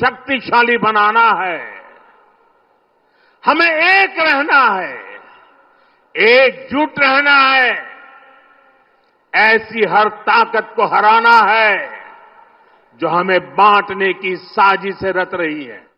शक्तिशाली बनाना है, हमें एक रहना है, एकजुट रहना है, ऐसी हर ताकत को हराना है जो हमें बांटने की साजिश रच रही है।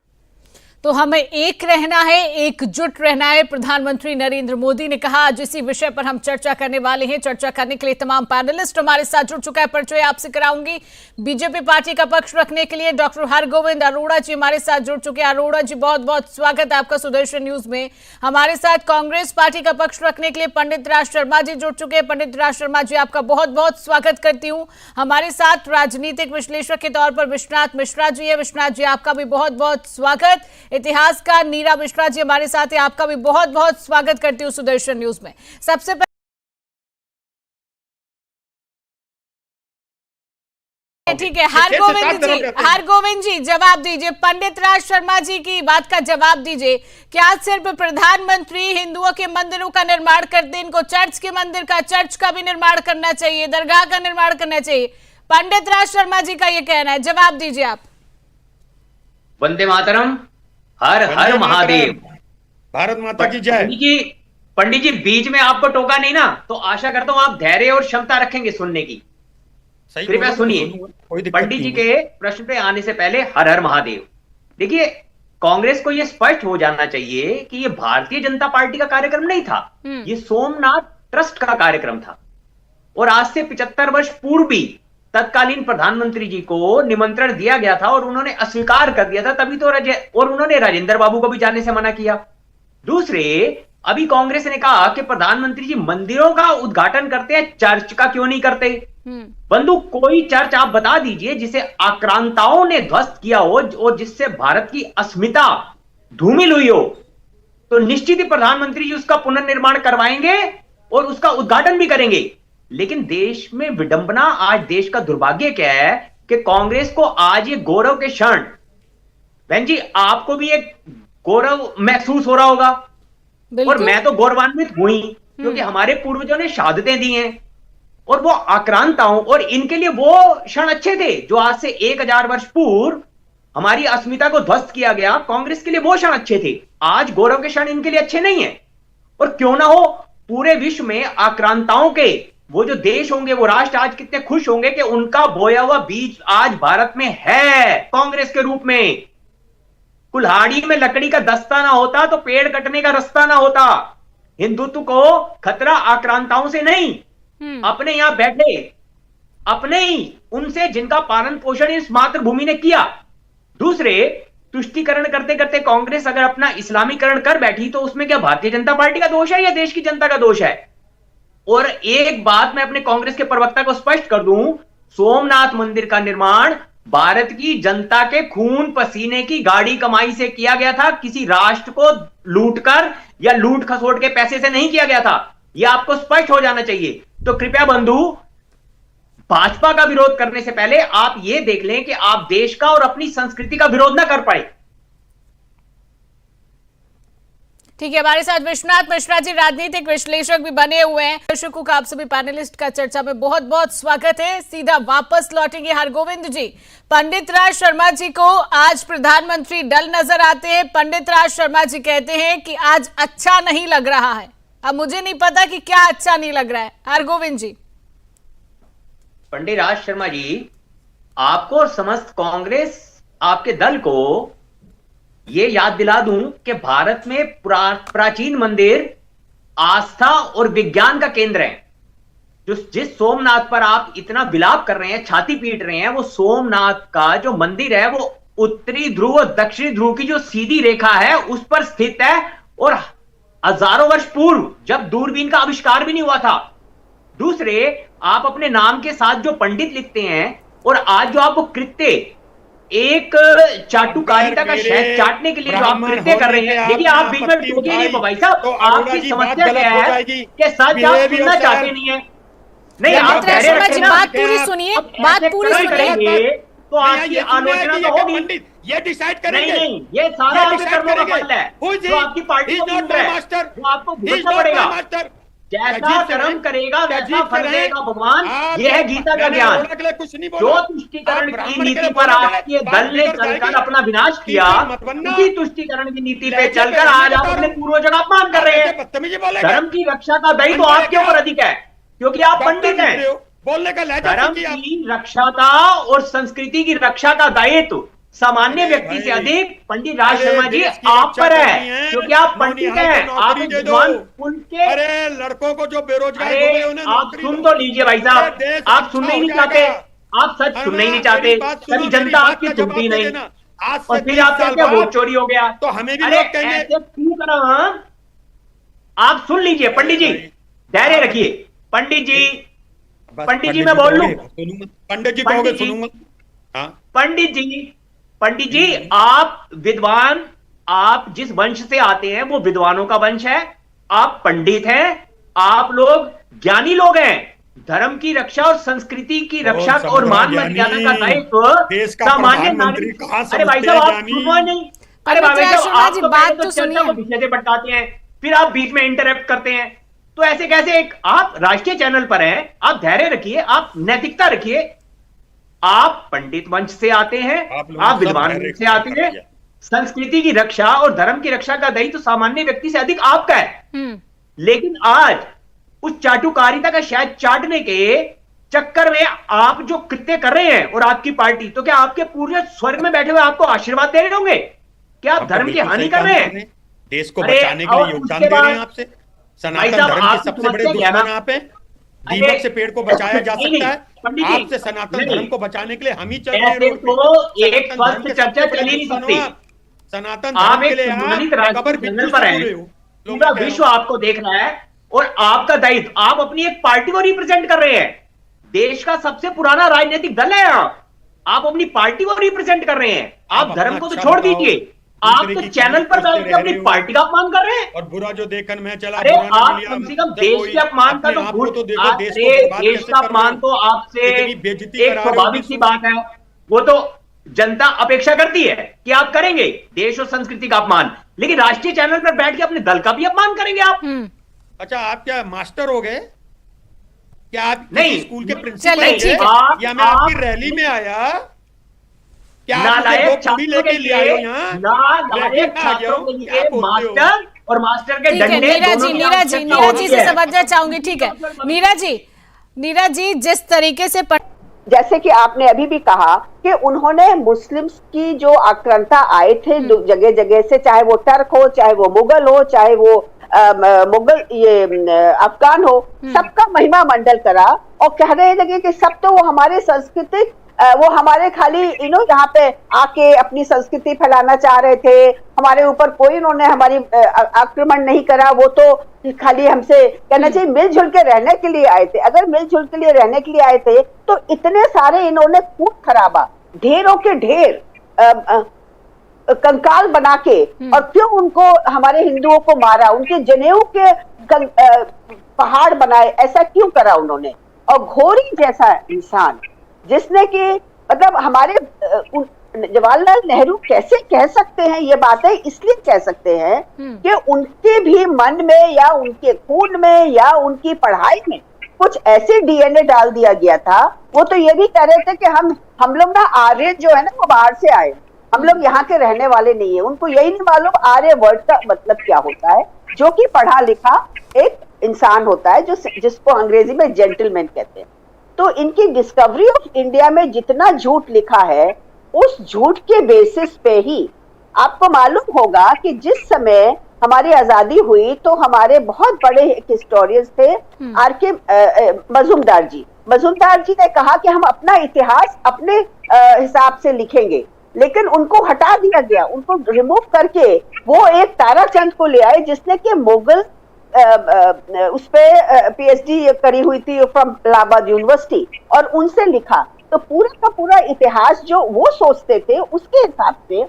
तो हमें एक रहना है, एकजुट रहना है, प्रधानमंत्री नरेंद्र मोदी ने कहा। आज इसी विषय पर हम चर्चा करने वाले हैं। चर्चा करने के लिए तमाम पैनलिस्ट हमारे साथ जुड़ चुका है। परिचय आपसे कराऊंगी। बीजेपी पार्टी का पक्ष रखने के लिए डॉक्टर हरगोविंद अरोड़ा जी हमारे साथ जुड़ चुके हैं। अरोड़ा जी, बहुत बहुत स्वागत है आपका सुदर्शन न्यूज में। हमारे साथ कांग्रेस पार्टी का पक्ष रखने के लिए पंडित राज शर्मा जी जुड़ चुके हैं। पंडित राज शर्मा जी, आपका बहुत बहुत स्वागत करती हूँ। हमारे साथ राजनीतिक विश्लेषक के तौर पर विश्वनाथ मिश्रा जी है। विश्वनाथ जी, आपका भी बहुत बहुत स्वागत। इतिहासकार नीरा मिश्रा जी हमारे साथ है, आपका भी बहुत बहुत स्वागत करती हूँ सुदर्शन न्यूज में। सबसे पहले ठीक है, हरगोविंद जी जवाब दीजिए। पंडित राज शर्मा जी की बात का जवाब दीजिए। क्या सिर्फ प्रधानमंत्री हिंदुओं के मंदिरों का निर्माण करते, इनको चर्च के मंदिर का, चर्च का भी निर्माण करना चाहिए, दरगाह का निर्माण करना चाहिए? पंडित राज शर्मा जी का ये कहना है, जवाब दीजिए आप। वंदे मातरम, हर हर महादेव, भारत माता की जय। पंडित जी बीच में आपको टोका नहीं ना, तो आशा करता हूं आप धैर्य और क्षमता रखेंगे सुनने की। कृपया सुनिए। पंडित जी के प्रश्न पे आने से पहले हर हर महादेव। देखिए, कांग्रेस को यह स्पष्ट हो जाना चाहिए कि यह भारतीय जनता पार्टी का कार्यक्रम नहीं था, ये सोमनाथ ट्रस्ट का कार्यक्रम था। और आज से 75 वर्ष पूर्व भी तत्कालीन प्रधानमंत्री जी को निमंत्रण दिया गया था और उन्होंने अस्वीकार कर दिया था, तभी तो और उन्होंने राजेंद्र बाबू को भी जाने से मना किया। दूसरे, अभी कांग्रेस ने कहा कि प्रधानमंत्री जी मंदिरों का उद्घाटन करते हैं, चर्च का क्यों नहीं करते? बंधु, कोई चर्च आप बता दीजिए जिसे आक्रांताओं ने ध्वस्त किया हो और जिससे भारत की अस्मिता धूमिल हुई हो, तो निश्चित ही प्रधानमंत्री जी उसका पुनर्निर्माण करवाएंगे और उसका उद्घाटन भी करेंगे। लेकिन देश में विडंबना, आज देश का दुर्भाग्य क्या है कि कांग्रेस को आज ये गौरव के क्षण, बहन जी आपको भी एक गौरव महसूस हो रहा होगा, और मैं तो गौरवान्वित हुई क्योंकि हमारे पूर्वजों ने शहादतें दी हैं और वो आक्रांताओं, और इनके लिए वो क्षण अच्छे थे जो आज से 1000 वर्ष पूर्व हमारी अस्मिता को ध्वस्त किया गया। कांग्रेस के लिए वो क्षण अच्छे थे, आज गौरव के क्षण इनके लिए अच्छे नहीं है। और क्यों ना हो, पूरे विश्व में आक्रांताओं के वो जो देश होंगे, वो राष्ट्र आज कितने खुश होंगे कि उनका बोया हुआ बीज आज भारत में है कांग्रेस के रूप में। कुल्हाड़ी में लकड़ी का दस्ता ना होता तो पेड़ कटने का रास्ता ना होता। हिंदुत्व को खतरा आक्रांताओं से नहीं, अपने यहां बैठे, अपने ही उनसे जिनका पालन पोषण इस मातृभूमि ने किया। दूसरे, तुष्टीकरण करते करते कांग्रेस अगर अपना इस्लामीकरण कर बैठी तो उसमें क्या भारतीय जनता पार्टी का दोष है या देश की जनता का दोष है? और एक बात मैं अपने कांग्रेस के प्रवक्ता को स्पष्ट कर दूं, सोमनाथ मंदिर का निर्माण भारत की जनता के खून पसीने की गाड़ी कमाई से किया गया था, किसी राष्ट्र को लूटकर या लूट खसोट के पैसे से नहीं किया गया था। यह आपको स्पष्ट हो जाना चाहिए। तो कृपया बंधु, भाजपा का विरोध करने से पहले आप यह देख लें कि आप देश का और अपनी संस्कृति का विरोध ना कर पाए। ठीक है, हमारे साथ विश्वनाथ मिश्रा जी राजनीतिक विश्लेषक भी बने हुए हैं। दर्शकों का आप सभी पैनलिस्ट का चर्चा में बहुत बहुत स्वागत है। सीधा वापस लौटेंगे हरगोविंद जी। पंडित राज शर्मा जी को आज प्रधानमंत्री डल नजर आते हैं। पंडित राज शर्मा जी कहते हैं कि आज अच्छा नहीं लग रहा है। अब मुझे नहीं पता कि क्या अच्छा नहीं लग रहा है। हरगोविंद जी। पंडित राज शर्मा जी, आपको और समस्त कांग्रेस आपके दल को ये याद दिला दूं कि भारत में प्राचीन मंदिर आस्था और विज्ञान का केंद्र है। जिस सोमनाथ पर आप इतना विलाप कर रहे हैं, छाती पीट रहे हैं, वो सोमनाथ का जो मंदिर है वो उत्तरी ध्रुव और दक्षिणी ध्रुव की जो सीधी रेखा है उस पर स्थित है, और हजारों वर्ष पूर्व जब दूरबीन का आविष्कार भी नहीं हुआ था। दूसरे, आप अपने नाम के साथ जो पंडित लिखते हैं और आज जो आप वो कृत्य, एक चाटुकारिता का शहद चाटने के लिए जो आप कृत्य कर रहे हैं, देखिए आप बीच में टोकिए नहीं भाई साहब। तो आपकी समस्या क्या है कि सच आप सुनना चाहते नहीं है? नहीं, आप बात पूरी सुनिए, बात पूरी सुनिए, तो आपकी आलोचना तो होगी। ये डिसाइड करेंगे। नहीं, ये सारा आपके कर्मों का फल है जो आपकी पार्टी को मिल रहा है, वो आपको भुगतना पड़ेगा। जैसा कर्म करेगा वैसा फल देगा भगवान, यह है गीता का ज्ञान। जो तुष्टीकरण की नीति पर आपके दल ने चलकर अपना विनाश किया, उसी तुष्टीकरण की नीति पे चलकर आज आप अपने पूर्वजों का अपमान कर रहे हैं। धर्म की रक्षा का दायित्व आपके ऊपर अधिक है, क्योंकि आप पंडित हैं। बोलने का लहजा धर्म की रक्षा का और संस्कृति की रक्षा का दायित्व सामान्य व्यक्ति से अधिक पंडित राज शर्मा जी आप पर है, क्योंकि आप पंडित हैं, आप विद्वान उनके। अरे लड़कों को जो बेरोजगार हो गए उन्हें आप सुन तो लीजिए भाई साहब, आप सुनना ही नहीं चाहते, आप सच सुनना ही नहीं चाहते, कभी जनता आपकी सुनती नहीं, और फिर आप कहते हैं वोट चोरी हो गया। तो हमें भी अरे लोग कहेंगे ऐसे क्यों करा? आप सुन लीजिए पंडित जी, धैर्य रखिए। पंडित जी मैं बोल लूं? पंडित जी कहोगे सुनूंगा। पंडित जी आप विद्वान, आप जिस वंश से आते हैं वो विद्वानों का वंश है, आप पंडित हैं, आप लोग ज्ञानी लोग हैं। धर्म की रक्षा और संस्कृति की रक्षा और मान मर्यादा का दायित्व सामान्य नागरिक। अरे भाई साहब आप सुनो नहीं, अरे भाई साहब आप तो बात तो सुनिए, विषय से भटकाते हैं, फिर आप बीच में इंटरप्ट करते हैं, तो ऐसे कैसे? एक आप राष्ट्रीय चैनल पर हैं, आप धैर्य रखिए, आप नैतिकता रखिए। आप पंडित वंश से आते हैं, आप विद्वान वंश से आते हैं। संस्कृति की रक्षा और धर्म की रक्षा का दायित्व तो सामान्य व्यक्ति से अधिक आपका है। लेकिन आज उस चाटुकारिता का शायद चाटने के चक्कर में आप जो कृत्य कर रहे हैं और आपकी पार्टी, तो क्या आपके पूर्वज स्वर्ग में बैठे हुए आपको आशीर्वाद दे रहे होंगे? क्या आप धर्म की हानि कर रहे हैं? देश को बचाने के लिए योगदान दे रहे हैं आपसे। सनातन धर्म के सबसे बड़े दुश्मन आप हैं। दीमक से पेड़ को बचाया जा सकता है, आपसे सनातन धर्म को बचाने के लिए हम ही चल रहे हैं। तो एक स्वस्थ चर्चा चल ही नहीं सकती। सनातन आप एक सम्मानित राष्ट्रीय चैनल पर हैं, पूरा विश्व आपको देख रहा है, और आपका दायित्व, आप अपनी एक पार्टी को रिप्रेजेंट कर रहे हैं। देश का सबसे पुराना राजनीतिक दल है आप अपनी पार्टी को रिप्रेजेंट कर रहे हैं। आप धर्म को तो छोड़ दीजिए, आप तो चैनल पर बैठ के अपनी पार्टी का अपमान कर रहे हैं। और बुरा जो देखन में चला, अरे आप कम से कम देश के अपमान का तो भूल, देश का अपमान तो आपसे एक स्वाभाविक सी बात है, वो तो जनता अपेक्षा करती है कि आप करेंगे देश और संस्कृति का अपमान, लेकिन राष्ट्रीय चैनल पर बैठ के अपने दल का भी अपमान करेंगे आप। अच्छा, आप क्या मास्टर हो गए? क्या आप नहीं स्कूल के प्रिंसिपल हैं? या मैं आपकी रैली में आया? क्या नालायक छात्रों लेके ले आए यहाँ? नालायक छात्रों के लिए मास्टर और मास्टर के डंडे। नीरा जी से समझना चाहूंगी। ठीक है नीरा जी, जिस तरीके से जैसे कि आपने अभी भी कहा कि उन्होंने मुस्लिम्स की जो आक्रांता आए थे जगह जगह से, चाहे वो टर्क हो, चाहे वो मुगल हो, चाहे वो मुगल ये अफगान हो, सबका महिमा मंडल करा और कह रहे लगे कि सब तो वो हमारे सांस्कृतिक, वो हमारे खाली यहाँ पे आके अपनी संस्कृति फैलाना चाह रहे थे, हमारे ऊपर कोई उन्होंने हमारी आक्रमण नहीं करा, वो तो खाली हमसे कहना चाहिए मिलजुल के रहने के लिए आए थे। अगर मिलजुल के लिए रहने के लिए आए थे तो इतने सारे इन्होंने खून खराबा, ढेरों के ढेर कंकाल बना के, और क्यों उनको हमारे हिंदुओं को मारा, उनके जनेऊ के पहाड़ बनाए, ऐसा क्यों करा उन्होंने? और घोरी जैसा इंसान जिसने कि मतलब हमारे जवाहरलाल नेहरू कैसे कह सकते हैं ये बातें? इसलिए कह सकते हैं कि उनके भी मन में या उनके खून में या उनकी पढ़ाई में कुछ ऐसे डीएनए डाल दिया गया था। वो तो ये भी कह रहे थे कि हम लोग ना आर्य जो है ना वो बाहर से आए, हम लोग यहाँ के रहने वाले नहीं है। उनको यही नहीं मालूम आर्य वर्ड का मतलब क्या होता है, जो कि पढ़ा लिखा एक इंसान होता है, जिसको अंग्रेजी में जेंटलमैन कहते हैं। तो इनकी डिस्कवरी ऑफ इंडिया में जितना झूठ लिखा है, उस झूठ के बेसिस पे ही आपको मालूम होगा कि जिस समय हमारी आजादी हुई तो हमारे बहुत बड़े हिस्टोरियंस थे, आर.के. मजूमदार जी ने कहा कि हम अपना इतिहास अपने हिसाब से लिखेंगे, लेकिन उनको हटा दिया गया, उनको रिमूव करके वो एक ताराचंद को ले आए जिसने कि मुगल उस पे पीएचडी करी हुई थी फ्रॉम इलाहाबाद यूनिवर्सिटी, और उनसे लिखा। तो पूरा का पूरा इतिहास जो वो सोचते थे उसके हिसाब से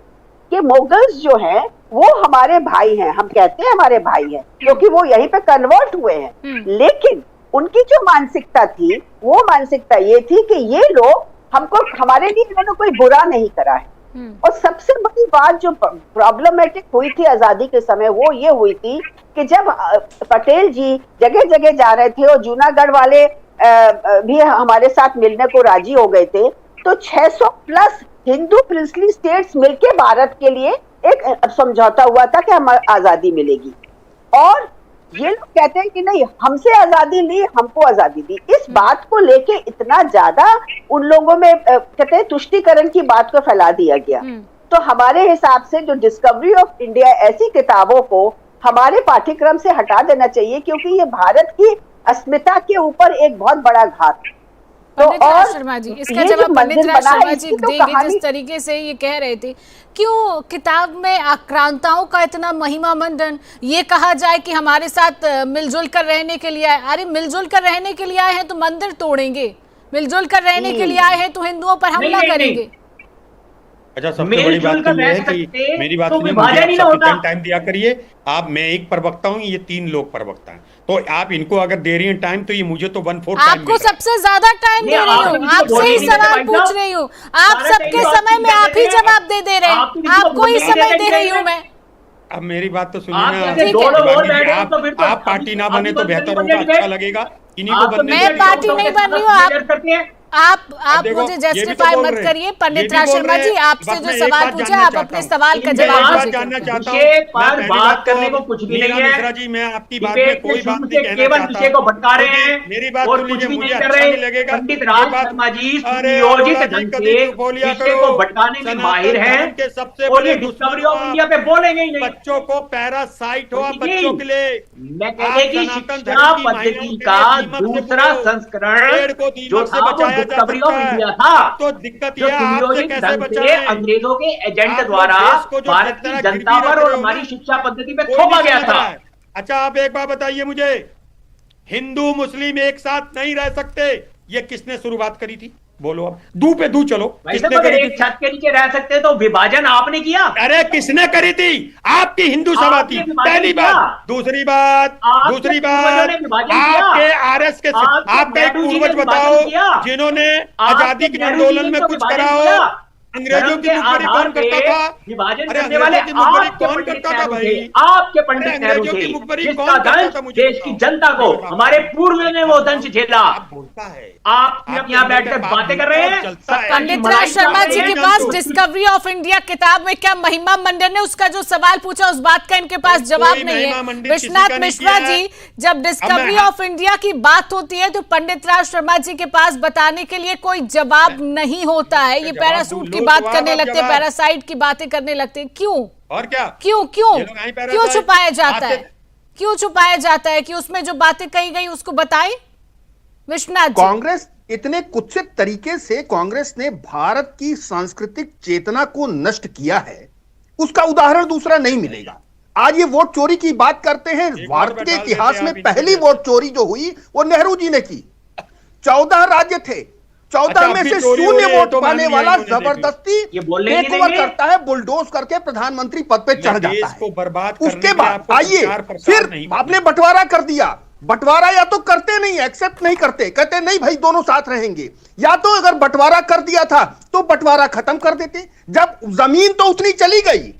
कि मुगल्स जो हैं वो हमारे भाई हैं, हम कहते हैं हमारे भाई हैं क्योंकि वो यहीं पे कन्वर्ट हुए हैं। लेकिन उनकी जो मानसिकता थी वो मानसिकता ये थी कि ये लोग हमको, हमारे लिए इन्होंने कोई बुरा नहीं करा है, और सबसे बड़ी बात जो प्रॉब्लमेटिक हुई थी आजादी के समय वो ये हुई थी कि जब पटेल जी जगह जगह जा रहे थे और जूनागढ़ वाले भी हमारे साथ मिलने को राजी हो गए थे, तो 600 प्लस हिंदू प्रिंसली स्टेट्स मिलके भारत के लिए एक समझौता हुआ था कि हमें आजादी मिलेगी। और ये लोग कहते हैं कि नहीं, हमसे आजादी ली, हमको आजादी दी। इस बात को लेके इतना ज्यादा उन लोगों में कहते हैं तुष्टीकरण की बात को फैला दिया गया। तो हमारे हिसाब से जो डिस्कवरी ऑफ इंडिया, ऐसी किताबों को हमारे पाठ्यक्रम से हटा देना चाहिए, क्योंकि ये भारत की अस्मिता के ऊपर एक बहुत बड़ा घात। तो और शर्मा जी, इसका जवाब पंडित राज शर्मा जी देंगे। जिस तरीके से ये कह रहे थे, क्यों किताब में आक्रांताओं का इतना महिमा मंडन, ये कहा जाए कि हमारे साथ मिलजुल कर रहने के लिए आए। अरे मिलजुल कर रहने के लिए आए हैं तो मंदिर तोड़ेंगे, मिलजुल कर रहने के लिए आए हैं तो हिंदुओं पर हमला करेंगे। अच्छा, सबसे बड़ी बात तो ये है कि मेरी बात सुनिए, मुझे सफिशिएंट टाइम दिया करिए। आप, मैं एक प्रवक्ता हूँ, ये 3 लोग प्रवक्ता हैं, तो आप इनको अगर दे रही हैं टाइम, तो ये मुझे तो 1/4 टाइम आपको सबसे ज्यादा टाइम दे रही हूँ, आपसे ही सवाल पूछ रही हूँ। आप सबके समय में आप ही जवाब दे रहे हैं, आपको ही समय दे रही हूँ मैं। अब मेरी बात तो सुनिए ना, आप पार्टी ना बने तो बेहतर होगा, अच्छा लगेगा। इन्हीं को बनने, मैं पार्टी नहीं बन रही हूँ। आप मुझे जस्टिफाई मत करिए। पंडित राज शर्मा जी, आपसे जो सवाल पूछा, आप अपने सवाल का जवाब जानना चाहता हूँ। बात करने को कुछ भी नहीं है मिश्रा जी, मैं आपकी बात में कोई बात नहीं कहना केवल विषय को भटका रहे हैं, मेरी बात और सुन कुछ लीजिए, भी मुझे नहीं कर अच्छा रहे। नहीं लगेगा। पंडित राज शर्मा जी सुनियोजित ढंग से विषय को भटकाने में माहिर हैं, सबसे और ये डिस्कवरी ऑफ इंडिया पे बोलेंगे ही नहीं। बच्चों को पैरासाइट हो, बच्चों के लिए मैं कहने की शिक्षा पद्धति का दूसरा संस्करण जो था वो डिस्कवरी ऑफ इंडिया था। तो दिक्कत जो यह है, आपसे कैसे बचाएं? अंग्रेजों के एजेंट द्वारा भारत की जनता पर और हमारी शिक्षा पद्धति पे थोपा गया था। अच्छा, आप एक बात बताइए मुझे, हिंदू मुस्लिम एक साथ नहीं रह सकते, ये किसने शुरुआत करी थी? बोलो अब, दू पे दू चलो, किसने करी थी? एक छत के नीचे रह सकते तो विभाजन आपने किया? अरे किसने करी थी? आपकी हिंदू सभा थी, पहली बात। दूसरी बात, आपके आरएस के, आपका एक पूर्वज बताओ जिन्होंने आजादी के आंदोलन में कुछ करा हो। अंग्रेजों की मुखबरी कौन करता था? विभाजन करने वाले मुखबरी कौन करता था भाई? आपके पंडित नेहरू थे, जिसका दंश देश की जनता को, हमारे पूर्व ने वो दंश झेला। बोलता है, आप यहाँ बैठकर बातें कर रहे हैं। पंडित राज शर्मा जी के पास डिस्कवरी ऑफ इंडिया किताब में क्या महिमा मंडन ने, उसका जो सवाल पूछा उस बात का इनके पास जवाब नहीं है। विश्वनाथ मिश्रा जी, जब डिस्कवरी ऑफ इंडिया की बात होती है तो पंडित राज शर्मा जी के पास बताने के लिए कोई जवाब नहीं होता है। ये पैरासूट की बात करने लगते हैं, पैरासाइट की बातें करने लगते हैं। क्यों? और क्या? क्यों छुपाया जाता है? क्यों छुपाया जाता है कि उसमें जो बातें कही गई उसको बताएं? विश्वनाथ जी, कांग्रेस इतने कुत्सित तरीके से कांग्रेस ने भारत की सांस्कृतिक चेतना को नष्ट किया है, उसका उदाहरण दूसरा नहीं मिलेगा। आज ये वोट चोरी की बात करते हैं, भारत के इतिहास में पहली वोट चोरी जो हुई वो नेहरू जी ने की। 14 राज्य थे, 14 में से 0 वोट पाने वाला जबरदस्ती टेक ओवर करता है, बुलडोज करके प्रधानमंत्री पद पे चढ़ जाता है। उसके बाद आइए, फिर आपने बंटवारा कर दिया। बंटवारा या तो करते नहीं, एक्सेप्ट नहीं करते, कहते नहीं भाई दोनों साथ रहेंगे, या तो अगर बंटवारा कर दिया था तो बंटवारा खत्म कर देते। जब जमीन तो उतनी चली गई,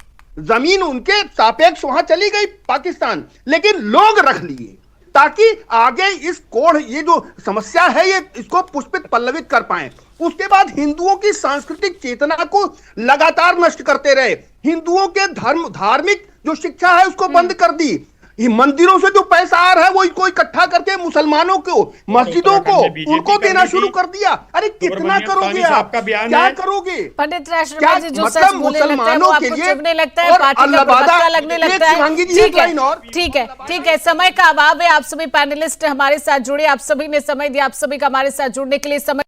जमीन उनके सापेक्ष वहां चली गई पाकिस्तान, लेकिन लोग रख लिए ताकि आगे इस कोढ़, ये जो समस्या है, ये इसको पुष्पित पल्लवित कर पाए। उसके बाद हिंदुओं की सांस्कृतिक चेतना को लगातार नष्ट करते रहे। हिंदुओं के धार्मिक जो शिक्षा है उसको बंद कर दी। मंदिरों से जो पैसा आ रहा है वो इसको इकट्ठा करके मुसलमानों को, मस्जिदों को, उनको देना शुरू कर दिया। अरे कितना करोगे आप? क्या करोगे? पंडित राज शर्मा जी जो सच बोलने लगता है वो आपको चुभने लगता है, पार्टी का प्रवक्ता लगने लगता है। ठीक है, समय का अभाव है। आप सभी पैनलिस्ट हमारे साथ जुड़े, आप सभी ने समय दिया, आप सभी का हमारे साथ जुड़ने के लिए समय